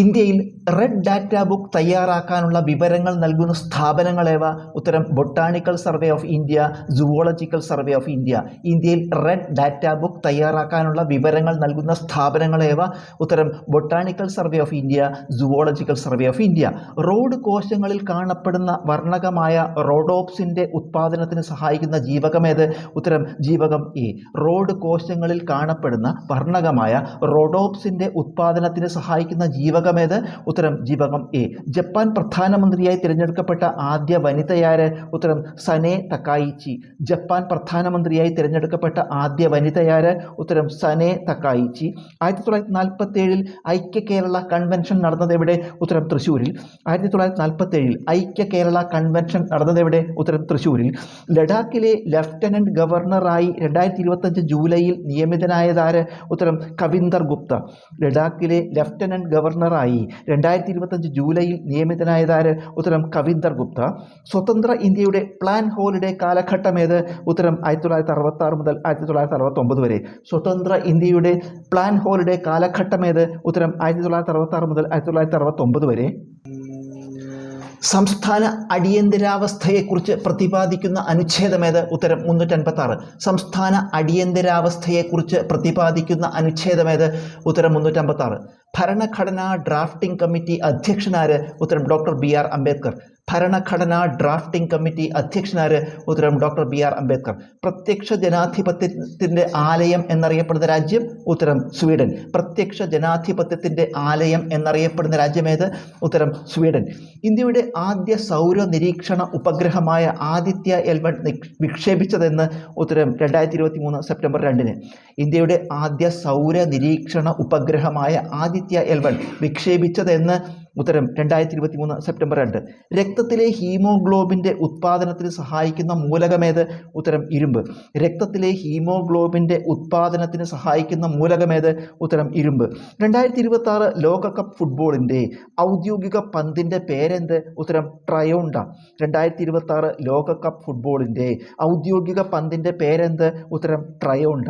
ഇന്ത്യയിൽ red data book തയ്യാറാക്കാനുള്ള വിവരങ്ങൾ നൽകുന്ന സ്ഥാപനങ്ങളേവ? ഉത്തരം botanical survey of India, zoological survey of India. ഇന്ത്യയിൽ റെഡ് ഡാറ്റ ബുക്ക് തയ്യാറാക്കാനുള്ള വിവരങ്ങൾ നൽകുന്ന സ്ഥാപനങ്ങളേവ? ഉത്തരം botanical survey of India, zoological survey of India. Road കോശങ്ങളിൽ കാണപ്പെടുന്ന വർണ്ണകമായ റോഡോപ്സിൻ്റെ ഉത്പാദനത്തിന് സഹായിക്കുന്ന ജീവകമേത്? ഉത്തരം ജീവകം എ. റോഡ് കോശങ്ങളിൽ കാണപ്പെടുന്ന വർണ്ണകമായ റോഡോപ്സിൻ്റെ ഉത്പാദനത്തിന് സഹായിക്കുന്ന ജീവകമേത്? ഉത്തരം ജീവകം എ. ജപ്പാൻ പ്രധാനമന്ത്രിയായി തിരഞ്ഞെടുക്കപ്പെട്ട ആദ്യ വനിതയാര്? ഉത്തരം സനെ തക്കായിച്ചി. ജപ്പാൻ പ്രധാനമന്ത്രിയായി തിരഞ്ഞെടുക്കപ്പെട്ട ആദ്യ വനിതയാര്? ഉത്തരം സനെ തക്കായിച്ചി. 1947 ഐക്യ കേരള കൺവെൻഷൻ നടന്നതെവിടെ? ഉത്തരം തൃശ്ശൂരിൽ. 1947 ഐക്യ കേരള കൺവെൻഷൻ നടന്നതെവിടെ? ഉത്തരം തൃശ്ശൂരിൽ. ലഡാക്കിലെ ലഫ്റ്റനന്റ് ഗവർണറായി 2025 ജൂലൈയിൽ നിയമിതനായതാര്? ഉത്തരം കവിന്ദർ ഗുപ്ത. ലഡാക്കിലെ ലഫ്റ്റനന്റ് ഗവർണറായി 2025 ജൂലൈയിൽ നിയമിതനായതാര്? ഉത്തരം കവിന്ദർ ഗുപ്ത. സ്വതന്ത്ര ഇന്ത്യയുടെ പ്ലാൻ ഹോളിഡേ കാലഘട്ടമേത്? ഉത്തരം 1966 മുതൽ 1969 വരെ. സ്വതന്ത്ര ഇന്ത്യയുടെ പ്ലാൻ ഹോളിഡേ കാലഘട്ടമേത്? ഉത്തരം 1966 മുതൽ 1969 വരെ. സംസ്ഥാന അടിയന്തരാവസ്ഥയെക്കുറിച്ച് പ്രതിപാദിക്കുന്ന അനുച്ഛേദമേത്? ഉത്തരം 356. സംസ്ഥാന അടിയന്തരാവസ്ഥയെക്കുറിച്ച് പ്രതിപാദിക്കുന്ന അനുച്ഛേദമേത്? ഉത്തരം 356. ഭരണഘടനാ ഡ്രാഫ്റ്റിംഗ് കമ്മിറ്റി അധ്യക്ഷനാര്? ഉത്തരം ഡോക്ടർ ബി.ആർ. അംബേദ്കർ. ഭരണഘടനാ ഡ്രാഫ്റ്റിംഗ് കമ്മിറ്റി അധ്യക്ഷനാര്? ഉത്തരം ഡോക്ടർ ബി.ആർ. അംബേദ്കർ. പ്രത്യക്ഷ ജനാധിപത്യത്തിൻ്റെ ആലയം എന്നറിയപ്പെടുന്ന രാജ്യം? ഉത്തരം സ്വീഡൻ. പ്രത്യക്ഷ ജനാധിപത്യത്തിൻ്റെ ആലയം എന്നറിയപ്പെടുന്ന രാജ്യമേത്? ഉത്തരം സ്വീഡൻ. ഇന്ത്യയുടെ ആദ്യ സൗര നിരീക്ഷണ ഉപഗ്രഹമായ ആദിത്യ L1 വിക്ഷേപിച്ചതെന്ന്? ഉത്തരം 2023 സെപ്റ്റംബർ 2. ഇന്ത്യയുടെ ആദ്യ സൗര നിരീക്ഷണ ഉപഗ്രഹമായ ആദിത്യ L1 വിക്ഷേപിച്ചതെന്ന്? ഉത്തരം 2023 സെപ്റ്റംബർ 2. രക്തത്തിലെ ഹീമോഗ്ലോബിൻ്റെ ഉത്പാദനത്തിന് സഹായിക്കുന്ന മൂലകമേത്? ഉത്തരം ഇരുമ്പ്. രക്തത്തിലെ ഹീമോഗ്ലോബിൻ്റെ ഉത്പാദനത്തിന് സഹായിക്കുന്ന മൂലകമേത്? ഉത്തരം ഇരുമ്പ്. 2026 ലോകകപ്പ് ഫുട്ബോളിൻ്റെ ഔദ്യോഗിക പന്തിൻ്റെ പേരെന്ത്? ഉത്തരം ട്രയോണ്ട. 2026 ലോകകപ്പ് ഫുട്ബോളിൻ്റെ ഔദ്യോഗിക പന്തിൻ്റെ പേരെന്ത്? ഉത്തരം ട്രയോണ്ട.